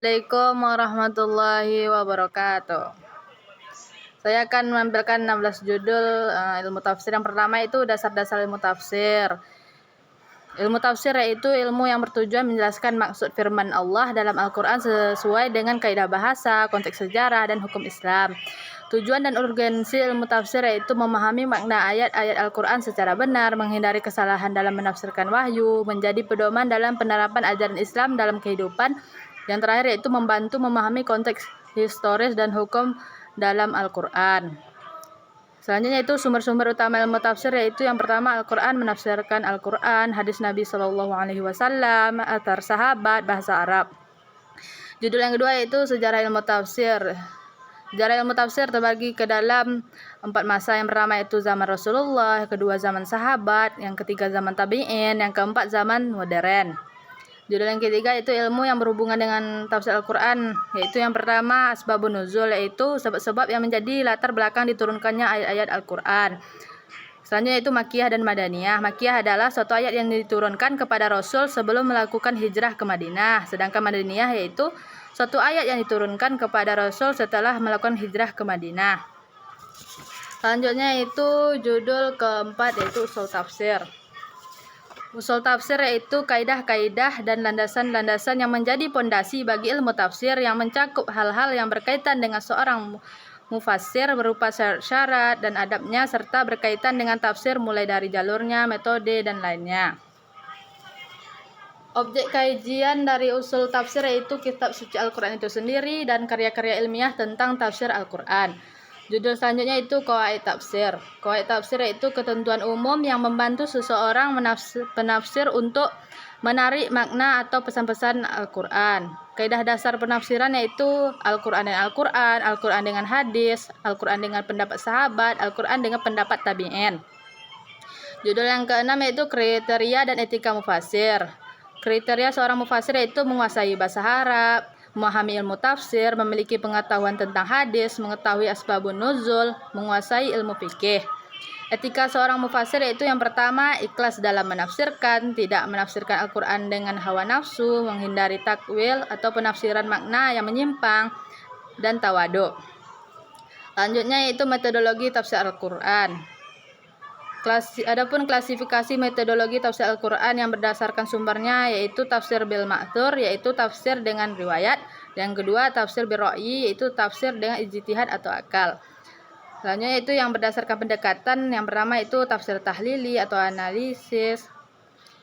Assalamualaikum warahmatullahi wabarakatuh. Saya akan menampilkan 16 judul ilmu tafsir. Yang pertama itu dasar-dasar ilmu tafsir. Ilmu tafsir yaitu ilmu yang bertujuan menjelaskan maksud firman Allah dalam Al-Quran sesuai dengan kaidah bahasa, konteks sejarah, dan hukum Islam. Tujuan dan urgensi ilmu tafsir yaitu memahami makna ayat-ayat Al-Quran secara benar, menghindari kesalahan dalam menafsirkan wahyu, menjadi pedoman dalam penerapan ajaran Islam dalam kehidupan. Yang terakhir yaitu membantu memahami konteks historis dan hukum dalam Al-Quran. Selanjutnya itu sumber-sumber utama ilmu tafsir yaitu yang pertama Al-Quran, menafsirkan Al-Quran, hadis Nabi SAW, athar sahabat, bahasa Arab. Judul yang kedua yaitu sejarah ilmu tafsir. Sejarah ilmu tafsir terbagi ke dalam 4 masa. Yang pertama itu zaman Rasulullah, yang kedua zaman sahabat, yang ketiga zaman tabi'in, yang keempat zaman modern. Judul yang ketiga itu ilmu yang berhubungan dengan tafsir Al-Quran, yaitu yang pertama asbabun nuzul, yaitu sebab-sebab yang menjadi latar belakang diturunkannya ayat-ayat Al-Quran. Selanjutnya itu Makkiyah dan Madaniyah. Makkiyah adalah suatu ayat yang diturunkan kepada Rasul sebelum melakukan hijrah ke Madinah. Sedangkan Madaniyah yaitu suatu ayat yang diturunkan kepada Rasul setelah melakukan hijrah ke Madinah. Selanjutnya itu judul keempat yaitu usul tafsir. Usul tafsir yaitu kaidah-kaidah dan landasan-landasan yang menjadi pondasi bagi ilmu tafsir yang mencakup hal-hal yang berkaitan dengan seorang mufassir berupa syarat dan adabnya serta berkaitan dengan tafsir mulai dari jalurnya, metode, dan lainnya. Objek kajian dari usul tafsir yaitu kitab suci Al-Quran itu sendiri dan karya-karya ilmiah tentang tafsir Al-Quran. Judul selanjutnya itu Qawaid Tafsir. Qawaid Tafsir yaitu ketentuan umum yang membantu seseorang penafsir untuk menarik makna atau pesan-pesan Al-Quran. Kaidah dasar penafsiran yaitu Al-Quran dan Al-Quran, Al-Quran dengan hadis, Al-Quran dengan pendapat sahabat, Al-Quran dengan pendapat tabi'in. Judul yang keenam yaitu kriteria dan etika mufassir. Kriteria seorang mufassir yaitu menguasai bahasa Arab, memahami ilmu tafsir, memiliki pengetahuan tentang hadis, mengetahui asbabun nuzul, menguasai ilmu fikih. Etika seorang mufassir yaitu yang pertama ikhlas dalam menafsirkan, tidak menafsirkan Al-Quran dengan hawa nafsu, menghindari takwil atau penafsiran makna yang menyimpang, dan tawadu. Selanjutnya yaitu metodologi tafsir Al-Quran. Adapun klasifikasi metodologi tafsir Al-Quran yang berdasarkan sumbernya yaitu tafsir bil ma'thur, yaitu tafsir dengan riwayat. Yang kedua tafsir bil ra'yi, yaitu tafsir dengan ijtihad atau akal. Selanjutnya itu yang berdasarkan pendekatan. Yang pertama itu tafsir tahlili atau analisis.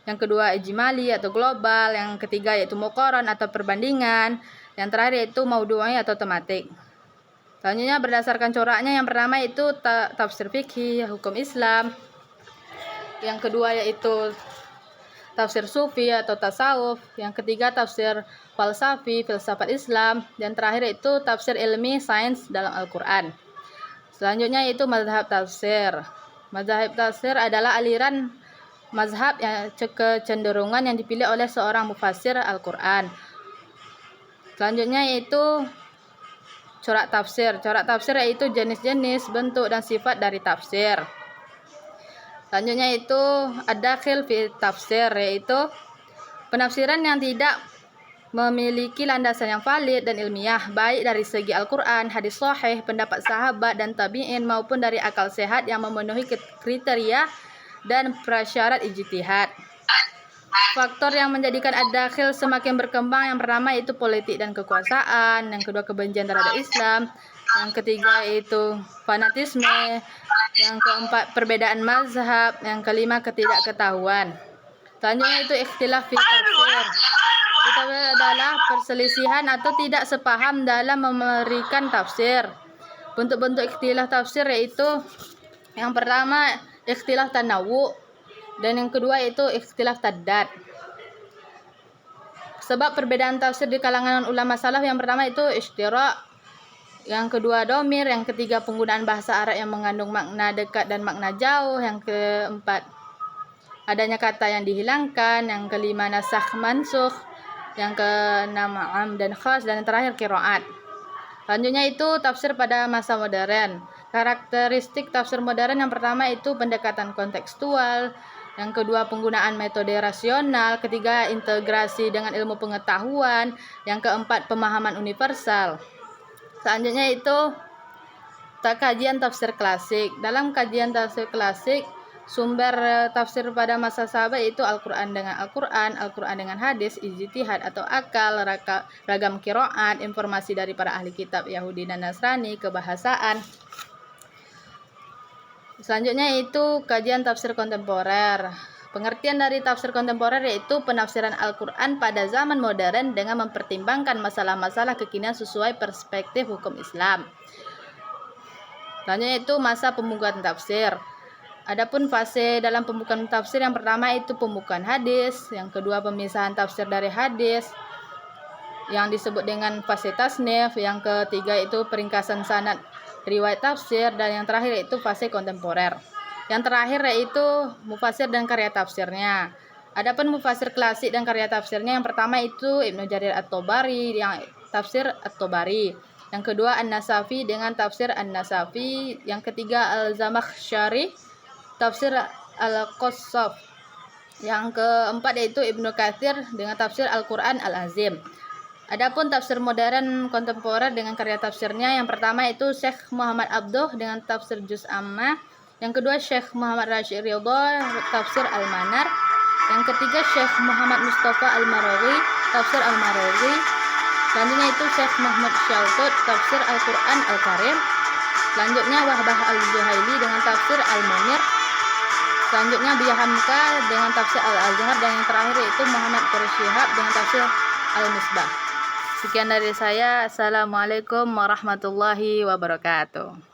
Yang kedua ijmali atau global. Yang ketiga yaitu muqaran atau perbandingan. Yang terakhir yaitu maudu'i atau tematik. Selanjutnya berdasarkan coraknya, yang pertama itu tafsir fikih, hukum Islam. Yang kedua yaitu tafsir sufi atau tasawuf. Yang ketiga tafsir falsafi, filsafat Islam. Dan terakhir itu tafsir ilmi, sains dalam Al-Quran. Selanjutnya yaitu mazhab tafsir. Mazhab tafsir adalah aliran mazhab yang kecenderungan yang dipilih oleh seorang mufassir Al-Quran. Selanjutnya yaitu corak tafsir. Corak tafsir yaitu jenis-jenis, bentuk, dan sifat dari tafsir. Selanjutnya itu ad-dakhil fi tafsir, yaitu penafsiran yang tidak memiliki landasan yang valid dan ilmiah, baik dari segi Al-Quran, hadis sahih, pendapat sahabat dan tabi'in, maupun dari akal sehat yang memenuhi kriteria dan prasyarat ijtihad. Faktor yang menjadikan ad-dakhil semakin berkembang yang pertama itu politik dan kekuasaan, yang kedua kebencian terhadap Islam, yang ketiga itu fanatisme, yang keempat perbedaan mazhab, yang kelima ketidaktahuan. Selanjutnya itu ikhtilaf fi tafsir. Itu adalah perselisihan atau tidak sepaham dalam memberikan tafsir. Bentuk-bentuk ikhtilaf tafsir yaitu yang pertama ikhtilaf tanawu, dan yang kedua itu ikhtilaf taddad. Sebab perbedaan tafsir di kalangan ulama salaf, yang pertama itu ishtira', yang kedua domir, yang ketiga penggunaan bahasa Arab yang mengandung makna dekat dan makna jauh, yang keempat adanya kata yang dihilangkan, yang kelima nasakh mansukh, yang keenam am dan khas, dan yang terakhir qiraat. Selanjutnya itu tafsir pada masa modern. Karakteristik tafsir modern yang pertama itu pendekatan kontekstual, Yang kedua, penggunaan metode rasional. Ketiga, integrasi dengan ilmu pengetahuan. Yang keempat, pemahaman universal. Selanjutnya itu kajian tafsir klasik. Dalam kajian tafsir klasik, sumber tafsir pada masa sahabat itu Al-Quran dengan Al-Quran, Al-Quran dengan hadis, ijtihad atau akal, ragam qiraat, informasi dari para ahli kitab Yahudi dan Nasrani, kebahasaan. Selanjutnya itu kajian tafsir kontemporer. Pengertian dari tafsir kontemporer yaitu penafsiran Al-Quran pada zaman modern dengan mempertimbangkan masalah-masalah kekinian sesuai perspektif hukum Islam. Selanjutnya itu masa pembukaan tafsir. Adapun fase dalam pembukaan tafsir, yang pertama itu pembukaan hadis, yang kedua pemisahan tafsir dari hadis yang disebut dengan fase tasnif, yang ketiga itu peringkasan sanad riwayat tafsir, dan yang terakhir itu fase kontemporer. Yang terakhir yaitu mufasir dan karya tafsirnya. Adapun mufasir klasik dan karya tafsirnya, yang pertama itu Ibnu Jarir At-Tabari yang tafsir At-Tabari. Yang kedua An-Nasafi dengan tafsir An-Nasafi. Yang ketiga Al-Zamakhsyari tafsir Al-Qassaf. Yang keempat yaitu Ibnu Katsir dengan tafsir Al-Quran Al-Azim. Adapun tafsir modern kontemporer dengan karya tafsirnya, yang pertama itu Syekh Muhammad Abduh dengan tafsir Juz Amma. Yang kedua Syekh Muhammad Rashid Ridha tafsir Al-Manar. Yang ketiga Syekh Muhammad Mustafa Al-Marawi tafsir Al-Marawi. Selanjutnya itu Syekh Muhammad Syaltut tafsir Al-Quran Al-Karim. Selanjutnya Wahbah Al-Zuhaili dengan tafsir Al-Munir. Selanjutnya Buya Hamka dengan tafsir Al-Azhar, dan yang terakhir itu Muhammad Quraish Shihab dengan tafsir Al-Misbah. Sekian dari saya. Assalamualaikum warahmatullahi wabarakatuh.